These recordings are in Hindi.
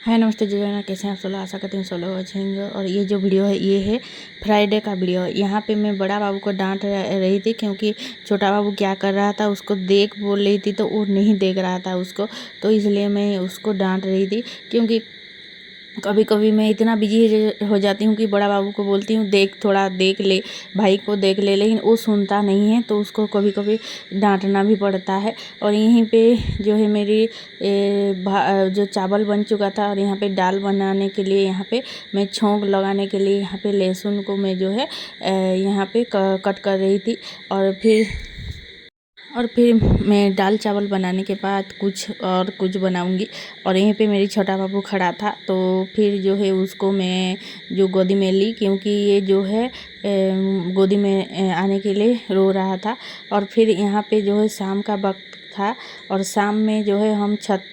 हाय नमस्ते जय जगन्नाथ। कैसे हैं आप सब लोग? आशा करते हैं सब लोग अच्छे होंगे। और ये जो वीडियो है ये है फ्राइडे का वीडियो है। यहाँ पे मैं बड़ा बाबू को डांट रही थी क्योंकि छोटा बाबू क्या कर रहा था उसको देख बोल रही थी तो वो नहीं देख रहा था उसको, तो इसलिए मैं उसको डांट रही थी। क्योंकि कभी कभी मैं इतना बिजी हो जाती हूँ कि बड़ा बाबू को बोलती हूँ देख, थोड़ा देख ले, भाई को देख ले, लेकिन वो सुनता नहीं है तो उसको कभी कभी डांटना भी पड़ता है। और यहीं पे जो है मेरी जो चावल बन चुका था और यहाँ पे दाल बनाने के लिए यहाँ पे मैं छोंक लगाने के लिए यहाँ पे लहसुन को मैं जो है यहाँ पे कट कर रही थी। और फिर मैं दाल चावल बनाने के बाद कुछ बनाऊंगी। और यहीं पे मेरी छोटा बाबू खड़ा था तो फिर जो है उसको मैं जो गोदी में ली, क्योंकि ये जो है गोदी में आने के लिए रो रहा था। और फिर यहाँ पे जो है शाम का वक्त था और शाम में जो है हम छत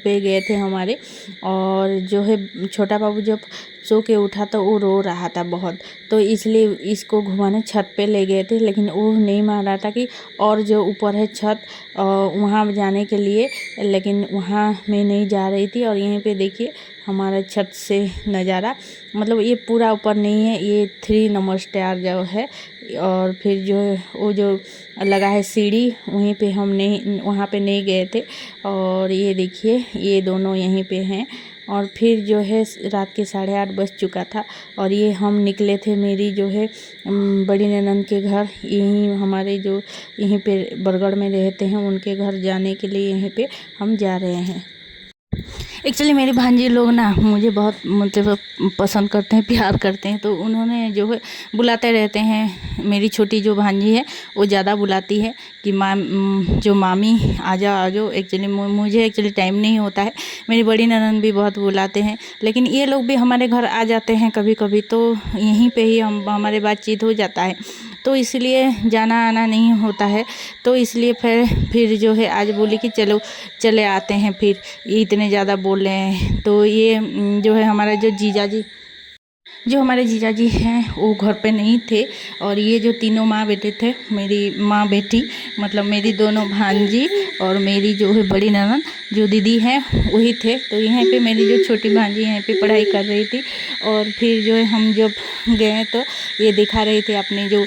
पे गए थे हमारे। और जो है छोटा बाबू जब सो के उठा तो वो रो रहा था बहुत, तो इसलिए इसको घुमाने छत पे ले गए थे, लेकिन वो नहीं मान रहा था कि और जो ऊपर है छत वहाँ जाने के लिए, लेकिन वहाँ मैं नहीं जा रही थी। और यहीं पे देखिए हमारा छत से नज़ारा, मतलब ये पूरा ऊपर नहीं है, ये 3 नंबर स्टार जो है। और फिर जो है वो जो लगा है सीढ़ी, वहीं पे हम नहीं, वहाँ पे नहीं गए थे। और ये देखिए ये दोनों यहीं पे हैं। और फिर जो है रात के 8:30 बज चुका था और ये हम निकले थे मेरी जो है बड़ी ननंद के घर, यहीं हमारे जो यहीं पे बरगढ़ में रहते हैं उनके घर जाने के लिए यहीं पे हम जा रहे हैं। एक्चुअली मेरे भांजे लोग ना मुझे बहुत मतलब पसंद करते हैं, प्यार करते हैं, तो उन्होंने जो है बुलाते रहते हैं। मेरी छोटी जो भांजी है वो ज़्यादा बुलाती है कि जो मामी आ जाओ। एक्चुअली मुझे एक्चुअली टाइम नहीं होता है। मेरी बड़ी ननंद भी बहुत बुलाते हैं, लेकिन ये लोग भी हमारे घर आ जाते हैं कभी कभी, तो यहीं पे ही हमारे बातचीत हो जाता है, तो इसलिए जाना आना नहीं होता है। तो इसलिए फिर जो है आज बोली कि चलो चले आते हैं। फिर ये इतने ज़्यादा बोल रहे हैं तो ये जो है हमारा जो हमारे जीजाजी हैं वो घर पे नहीं थे। और ये जो तीनों माँ बेटे थे, मेरी माँ बेटी मतलब मेरी दोनों भांजी और मेरी जो है बड़ी ननद जो दीदी हैं वही थे। तो यहाँ पे मेरी जो छोटी भांजी यहाँ पे पढ़ाई कर रही थी। और फिर जो है हम जब गए तो ये दिखा रहे थे अपने जो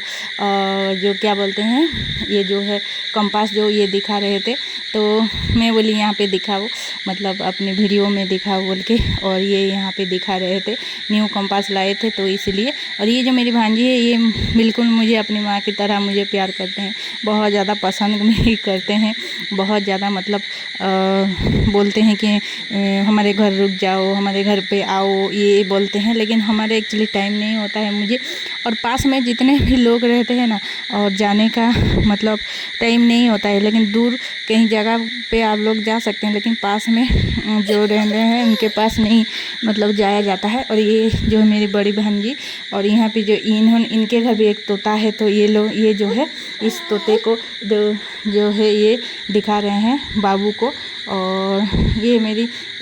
क्या बोलते हैं, ये जो है कंपास जो ये दिखा रहे थे। तो मैं बोली यहाँ पे दिखाओ, मतलब अपनी वीडियो में दिखाओ बोल के। और ये यहाँ पे दिखा रहे थे, न्यू कंपास लाए थे तो इसलिए। और ये जो मेरी भांजी है ये बिल्कुल मुझे अपनी माँ की तरह मुझे प्यार करते हैं, बहुत ज़्यादा पसंद भी करते हैं, बहुत ज़्यादा मतलब बोलते हैं कि हमारे घर रुक जाओ, हमारे घर पे आओ, ये बोलते हैं। लेकिन हमारे एक्चुअली टाइम नहीं होता है मुझे, और पास में जितने भी लोग रहते हैं ना, और जाने का मतलब टाइम नहीं होता है। लेकिन दूर कहीं जगह पे आप लोग जा सकते हैं, लेकिन पास में जो रह रहे हैं उनके पास नहीं मतलब जाया जाता है। और ये जो है मेरी बड़ी बहन जी, और यहाँ पे जो इनके घर भी एक तोता है, तो ये जो है इस तोते को जो है ये दिखा रहे हैं बाबू को। और ये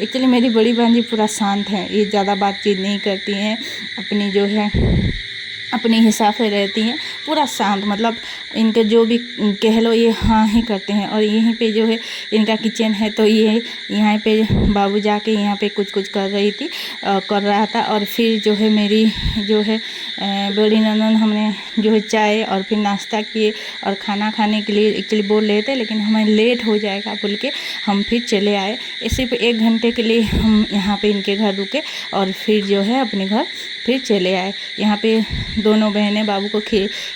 एक्चुअली मेरी बड़ी बहन जी पूरा शांत है, ये ज़्यादा बातचीत नहीं करती हैं, अपनी जो है अपने हिसाब से रहती हैं, पूरा शांत, मतलब इनके जो भी कह लो ये हाँ ही करते हैं। और यहीं पे जो है इनका किचन है, तो ये यहाँ पे बाबू जाके यहाँ पे कुछ कर रहा था। और फिर जो है मेरी जो है बड़ी ननद, हमने जो है चाय और फिर नाश्ता किए और खाना खाने के लिए एक्चुअली बोल रहे थे, लेकिन हमें लेट हो जाएगा बोल के हम फिर चले आए। सिर्फ 1 घंटे के लिए हम यहाँ पे इनके घर रुके और फिर जो है अपने घर फिर चले आए। यहाँ पे दोनों बहनें बाबू को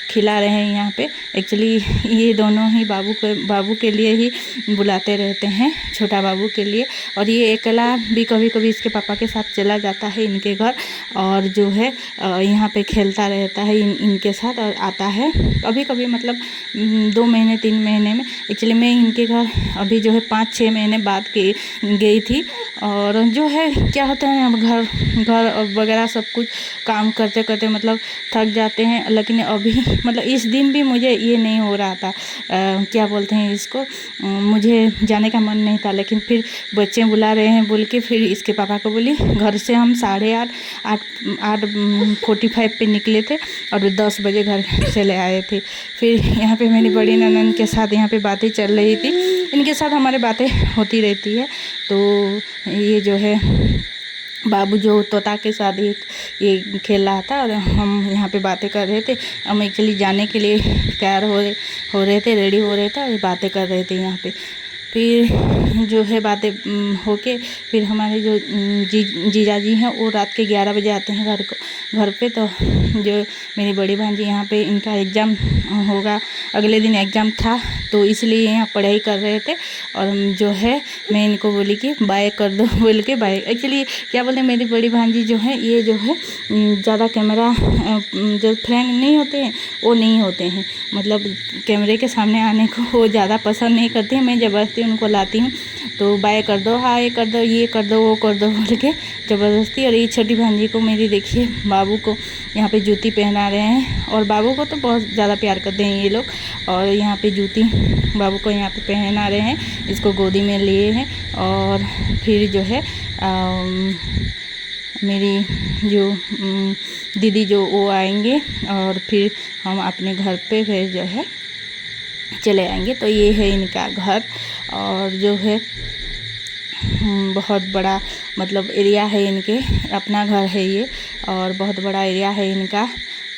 खिला रहे हैं यहाँ पे। एक्चुअली ये दोनों ही बाबू के लिए ही बुलाते रहते हैं, छोटा बाबू के लिए। और ये अकेला भी कभी कभी इसके पापा के साथ चला जाता है इनके घर, और जो है यहाँ पे खेलता रहता है इनके साथ, और आता है कभी कभी मतलब 2 महीने 3 महीने में। एक्चुअली मैं इनके घर अभी जो है 5-6 महीने बाद गई थी। और जो है क्या होता है, घर वगैरह सब कुछ काम करते करते मतलब थक जाते हैं। लेकिन अभी मतलब इस दिन भी मुझे ये नहीं हो रहा था, क्या बोलते हैं इसको, मुझे जाने का मन नहीं था। लेकिन फिर बच्चे बुला रहे हैं बोल के फिर इसके पापा को बोली। घर से हम 8:45 पे निकले थे और 10 बजे घर चले आए थे। फिर यहाँ पे मेरी बड़ी ननद के साथ यहाँ पे बातें चल रही थी, इनके साथ हमारे बातें होती रहती है। तो ये जो है बाबू जो तोता के साथ ये खेल रहा था और हम यहाँ पे बातें कर रहे थे। हम एक्चुअली जाने के लिए तैयार हो रहे थे, रेडी हो रहे थे और बातें कर रहे थे यहाँ पे। फिर जो है बातें होके फिर हमारे जो जीजा जी हैं वो रात के 11 बजे आते हैं घर पे। तो जो मेरी बड़ी भांजी यहाँ पे इनका एग्ज़ाम होगा, अगले दिन एग्ज़ाम था, तो इसलिए यहाँ पढ़ाई कर रहे थे। और जो है मैं इनको बोली कि बाय कर दो बोल के बाय। एक्चुअली क्या बोलते हैं, मेरी बड़ी भांजी जो है ये जो है ज़्यादा कैमरा जो फ्रेंड नहीं होते हैं वो नहीं होते हैं, मतलब कैमरे के सामने आने को वो ज़्यादा पसंद नहीं करती हैं। मैं ज़बरदस्ती उनको लाती हूँ, तो बाय कर दो, हाय कर दो, ये कर दो, वो कर दो बोल के ज़बरदस्ती। और ये छोटी भांजी को मेरी देखिए बाबू को यहाँ पे जूती पहना रहे हैं, और बाबू को तो बहुत ज़्यादा प्यार करते हैं ये लोग। और यहाँ पे जूती बाबू को यहाँ पे पहना रहे हैं, इसको गोदी में लिए हैं। और फिर जो है मेरी जो दीदी जो वो आएंगे और फिर हम अपने घर पे फिर जो है चले आएंगे। तो ये है इनका घर, और जो है बहुत बड़ा मतलब एरिया है, इनके अपना घर है ये, और बहुत बड़ा एरिया है इनका।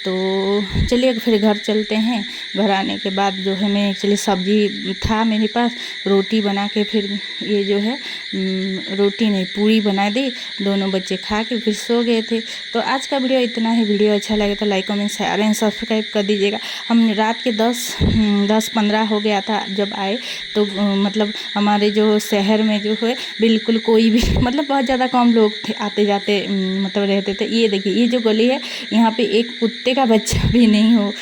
तो चलिए फिर घर चलते हैं। घर आने के बाद जो है मैं एक्चुअली सब्जी था मेरे पास, रोटी बना के फिर ये जो है रोटी नहीं पूरी बना दी, दोनों बच्चे खा के फिर सो गए थे। तो आज का वीडियो इतना ही। वीडियो अच्छा लगे तो like comment share and subscribe कर दीजिएगा। हम रात के 10-15 हो गया था जब आए, तो मतलब हमारे जो शहर में जो है बिल्कुल कोई भी मतलब बहुत ज़्यादा कम लोग थे, आते जाते मतलब रहते थे। ये देखिए ये जो गली है यहाँ पे एक कुत्ते का बच्चा भी नहीं हो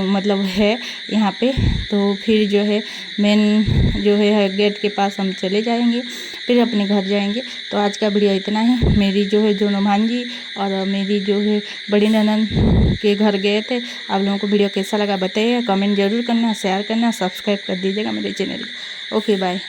मतलब है यहाँ पे। तो फिर जो है मेन जो है गेट के पास हम चले जाएंगे, फिर अपने घर जाएंगे। तो आज का वीडियो इतना ही। मेरी जो है दोनों भांजी और मेरी जो है बड़ी ननद के घर गए थे। आप लोगों को वीडियो कैसा लगा बताइए, कमेंट जरूर करना, शेयर करना, सब्सक्राइब कर दीजिएगा मेरे चैनल को। Okay bye.